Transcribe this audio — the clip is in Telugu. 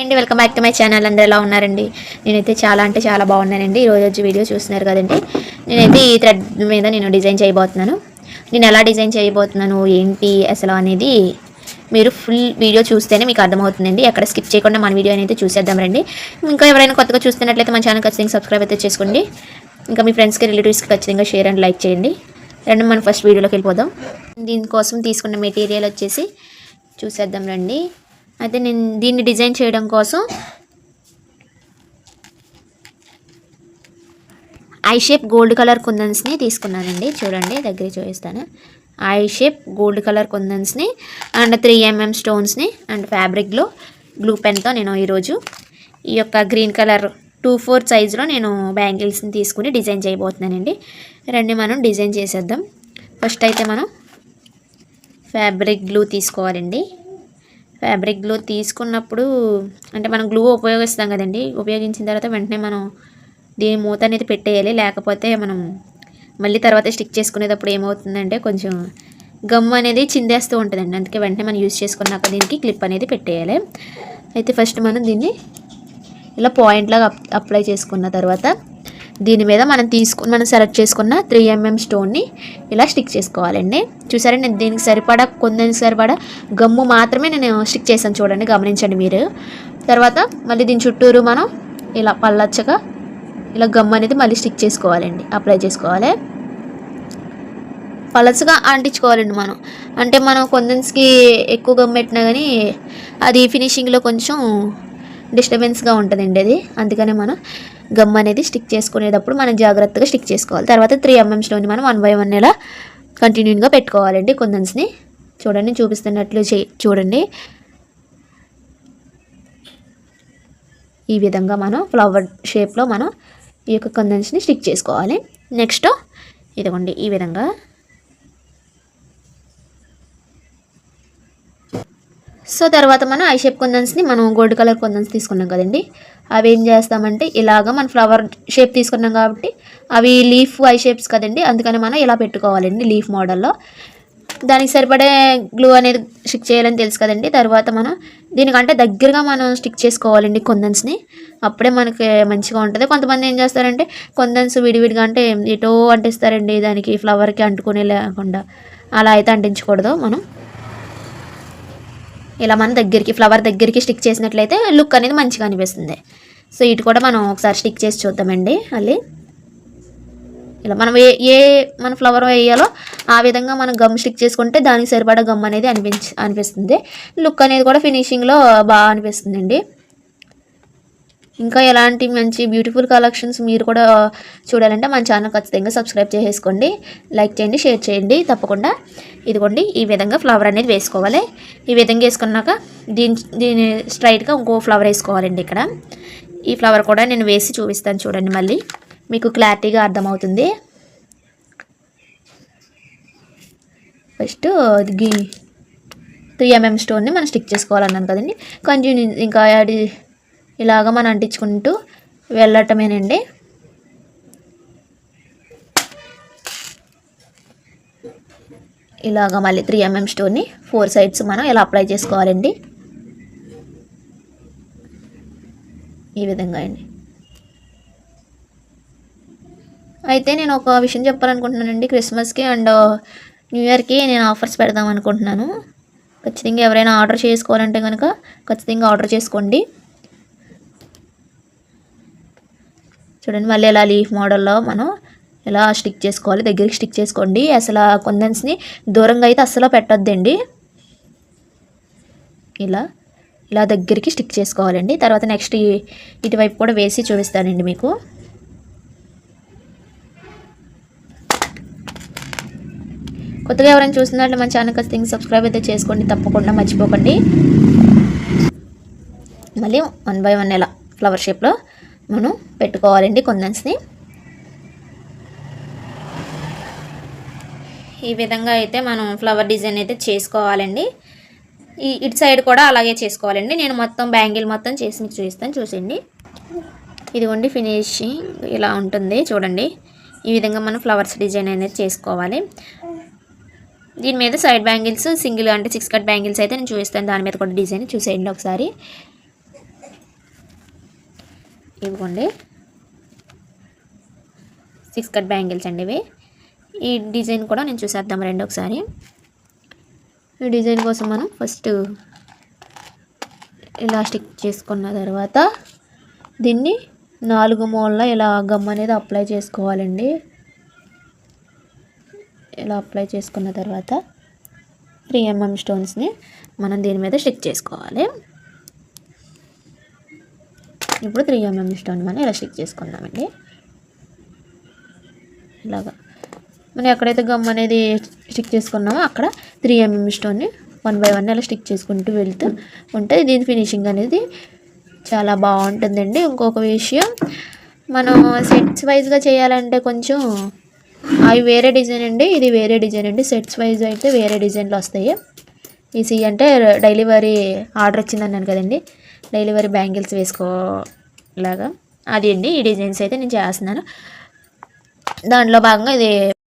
హాయ్ అండి, welcome back to my channel. అందరూ ఎలా ఉన్నారండి? నేనైతే చాలా అంటే చాలా బాగున్నానండి. ఈరోజు వచ్చి వీడియో చూస్తున్నారు కదండి. నేనైతే ఈ థ్రెడ్ మీద నేను డిజైన్ చేయబోతున్నాను. నేను ఎలా డిజైన్ చేయబోతున్నాను ఏంటి అసలు అనేది మీరు ఫుల్ వీడియో చూస్తేనే మీకు అర్థమవుతుందండి. ఎక్కడ స్కిప్ చేయకుండా మన వీడియో అయితే చూసేద్దాం రండి. ఇంకా ఎవరైనా కొత్తగా చూస్తున్నట్లయితే మన ఛానల్ ఖచ్చితంగా సబ్స్క్రైబ్ అయితే చేసుకోండి. ఇంకా మీ ఫ్రెండ్స్కి రిలేటివ్స్కి ఖచ్చితంగా షేర్ అండ్ లైక్ చేయండి. రండి మనం ఫస్ట్ వీడియోలోకి వెళ్ళిపోదాం. దీనికోసం తీసుకున్న మెటీరియల్ వచ్చేసి చూసేద్దాం రండి. అయితే నేను దీన్ని డిజైన్ చేయడం కోసం ఐ షేప్ గోల్డ్ కలర్ కుందన్స్ని తీసుకున్నానండి. చూడండి, దగ్గర చూపిస్తాను. ఐ షేప్ గోల్డ్ కలర్ కుందన్స్ని అండ్ 3mm స్టోన్స్ని అండ్ ఫ్యాబ్రిక్లో గ్లూ పెన్తో నేను ఈరోజు ఈ యొక్క గ్రీన్ కలర్ 2/4 సైజులో నేను బ్యాంగిల్స్ని తీసుకుని డిజైన్ చేయబోతున్నానండి. రండి మనం డిజైన్ చేసేద్దాం. ఫస్ట్ అయితే మనం ఫ్యాబ్రిక్ గ్లూ తీసుకోవాలండి. ఫ్యాబ్రిక్ గ్లూ తీసుకున్నప్పుడు అంటే మనం గ్లూ ఉపయోగిస్తాం కదండి. ఉపయోగించిన తర్వాత వెంటనే మనం దీని మూత అనేది పెట్టేయాలి. లేకపోతే మనం మళ్ళీ తర్వాత స్టిక్ చేసుకునేటప్పుడు ఏమవుతుందంటే కొంచెం గమ్ అనేది చిందేస్తూ ఉంటుందండి. అందుకే వెంటనే మనం యూజ్ చేసుకున్నాక దీనికి క్లిప్ అనేది పెట్టేయాలి. అయితే ఫస్ట్ మనం దీన్ని ఇలా పాయింట్ లాగా అప్లై చేసుకున్న తర్వాత దీని మీద మనం సెలెక్ట్ చేసుకున్న 3mm స్టోన్ని ఇలా స్టిక్ చేసుకోవాలండి. చూసారా, నేను దీనికి సరిపడా కొందని సరిపడా గమ్ము మాత్రమే నేను స్టిక్ చేశాను. చూడండి, గమనించండి మీరు. తర్వాత మళ్ళీ దీని చుట్టూరు మనం ఇలా పల్లచ్చగా ఇలా గమ్ము అనేది మళ్ళీ స్టిక్ చేసుకోవాలండి, అప్లై చేసుకోవాలి. పలచగా అంటించుకోవాలండి మనం. అంటే మనం కొందన్స్కి ఎక్కువ గమ్ పెట్టినా కానీ అది ఫినిషింగ్లో కొంచెం డిస్టర్బెన్స్గా ఉంటుందండి. అది అందుకనే మనం గమ్ అనేది స్టిక్ చేసుకునేటప్పుడు మనం జాగ్రత్తగా స్టిక్ చేసుకోవాలి. తర్వాత 3mm స్టోన్ని మనం 1 by 1 ఇలా కంటిన్యూగా పెట్టుకోవాలండి కుందన్స్ని. చూడండి, చూపిస్తున్నట్లు చూడండి. ఈ విధంగా మనం ఫ్లవర్ షేప్లో మనం ఈ యొక్క కుందన్స్ని స్టిక్ చేసుకోవాలి. నెక్స్ట్ ఇదిగోండి ఈ విధంగా. సో తర్వాత మనం ఐ షేప్ కుందన్స్ని మనం గోల్డ్ కలర్ కుందన్స్ తీసుకున్నాం కదండి. అవి ఏం చేస్తామంటే ఇలాగ మనం ఫ్లవర్ షేప్ తీసుకున్నాం కాబట్టి అవి లీఫ్ ఐ షేప్స్ కదండి. అందుకని మనం ఇలా పెట్టుకోవాలండి లీఫ్ మోడల్లో. దానికి సరిపడే గ్లూ అనేది స్టిక్ చేయాలని తెలుసు కదండి. తర్వాత మనం దీనికంటే దగ్గరగా మనం స్టిక్ చేసుకోవాలండి కుందన్స్ని. అప్పుడే మనకి మంచిగా ఉంటుంది. కొంతమంది ఏం చేస్తారంటే కుందన్స్ విడివిడిగా అంటే ఎటో అంటిస్తారండి, దానికి ఫ్లవర్కి అంటుకునే లేకుండా. అలా అయితే అంటించకూడదు. మనం ఇలా మన దగ్గరికి ఫ్లవర్ దగ్గరికి స్టిక్ చేసినట్లయితే లుక్ అనేది మంచిగా అనిపిస్తుంది. సో ఇటు కూడా మనం ఒకసారి స్టిక్ చేసి చూద్దామండి. మళ్ళీ ఇలా మనం మన ఫ్లవర్ వేయాలో ఆ విధంగా మనం గమ్ స్టిక్ చేసుకుంటే దానికి సరిపడా గమ్ అనేది అనిపిస్తుంది. లుక్ అనేది కూడా ఫినిషింగ్లో బాగా అనిపిస్తుందండి. ఇంకా ఎలాంటి మంచి బ్యూటిఫుల్ కలెక్షన్స్ మీరు కూడా చూడాలంటే మన ఛానల్ ఖచ్చితంగా సబ్స్క్రైబ్ చేసేసుకోండి, లైక్ చేయండి, షేర్ చేయండి తప్పకుండా. ఇదిగోండి ఈ విధంగా ఫ్లవర్ అనేది వేసుకోవాలి. ఈ విధంగా వేసుకున్నాక దీని స్ట్రైట్గా ఇంకో ఫ్లవర్ వేసుకోవాలండి. ఇక్కడ ఈ ఫ్లవర్ కూడా నేను వేసి చూపిస్తాను. చూడండి, మళ్ళీ మీకు క్లారిటీగా అర్థమవుతుంది. ఫస్ట్ 3mm స్టోన్ని మనం స్టిక్ చేసుకోవాలన్నాను కదండి. కంటిన్యూ ఇంకా అది ఇలాగ మనం అంటించుకుంటూ వెళ్ళటమేనండి. ఇలాగ మళ్ళీ 3mm స్టోన్ని 4 సైడ్స్ మనం ఇలా అప్లై చేసుకోవాలండి. ఈ విధంగా అండి. అయితే నేను ఒక విషయం చెప్పాలనుకుంటున్నానండి. క్రిస్మస్కి అండ్ న్యూ ఇయర్కి నేను ఆఫర్స్ పెడదాం అనుకుంటున్నాను. ఖచ్చితంగా ఎవరైనా ఆర్డర్ చేసుకోవాలంటే కనుక ఖచ్చితంగా ఆర్డర్ చేసుకోండి. చూడండి, మళ్ళీ ఇలా లీఫ్ మోడల్లో మనం ఇలా స్టిక్ చేసుకోవాలి. దగ్గరికి స్టిక్ చేసుకోండి. అసలు కుందన్స్ని దూరంగా అయితే అస్సలు పెట్టొద్దండి. ఇలా దగ్గరికి స్టిక్ చేసుకోవాలండి. తర్వాత నెక్స్ట్ ఇటువైపు కూడా వేసి చూపిస్తానండి మీకు. కొత్తగా ఎవరైనా చూస్తున్నట్లు మన ఛానల్ ఖచ్చితంగా సబ్స్క్రైబ్ అయితే చేసుకోండి తప్పకుండా, మర్చిపోకండి. మళ్ళీ 1 by 1 ఇలా ఫ్లవర్ షేప్లో మనం పెట్టుకోవాలండి కుందన్స్ని. ఈ విధంగా అయితే మనం ఫ్లవర్ డిజైన్ అయితే చేసుకోవాలండి. ఇటు సైడ్ కూడా అలాగే చేసుకోవాలండి. నేను మొత్తం బ్యాంగిల్ మొత్తం చేసి మీకు చూపిస్తాను, చూసేయండి. ఇదిగోండి ఫినిషింగ్ ఇలా ఉంటుంది. చూడండి, ఈ విధంగా మనం ఫ్లవర్స్ డిజైన్ అనేది చేసుకోవాలి. దీని మీద సైడ్ బ్యాంగిల్స్ సింగిల్ అంటే 6 కట్ బ్యాంగిల్స్ అయితే నేను చూపిస్తాను. దాని మీద కూడా డిజైన్ చూసేయండి ఒకసారి. ఇవ్వండి 6 కట్ బ్యాంగిల్స్ అండి ఇవి. ఈ డిజైన్ కూడా నేను చూసేద్దాం రండి ఒకసారి. ఈ డిజైన్ కోసం మనం ఫస్ట్ ఇలా స్టిక్ చేసుకున్న తర్వాత దీన్ని 4 మూలల ఇలా గమ్ అనేది అప్లై చేసుకోవాలండి. ఇలా అప్లై చేసుకున్న తర్వాత 3 mm స్టోన్స్ని మనం దీని మీద స్టిక్ చేసుకోవాలి. ఇప్పుడు 3 mm స్టోన్ మనం ఇలా స్టిక్ చేసుకుందామండి. ఇలాగా మనం ఎక్కడైతే గమ్ అనేది స్టిక్ చేసుకున్నామో అక్కడ 3 mm స్టోన్ని 1 by 1 ఇలా స్టిక్ చేసుకుంటూ వెళ్తూ ఉంటే దీని ఫినిషింగ్ అనేది చాలా బాగుంటుందండి. ఇంకొక విషయం, మనం సెట్స్ వైజ్గా చేయాలంటే కొంచెం అవి వేరే డిజైన్ అండి, ఇది వేరే డిజైన్ అండి. సెట్స్ వైజ్ అయితే వేరే డిజైన్లు వస్తాయి. ఈసీ అంటే డైలీ వేరీ ఆర్డర్ వచ్చిందన్నాను కదండి, డైలీ వేరీ బ్యాంగిల్స్ వేసుకోలాగా అది అండి. ఈ డిజైన్స్ అయితే నేను చేస్తున్నాను. దాంట్లో భాగంగా ఇది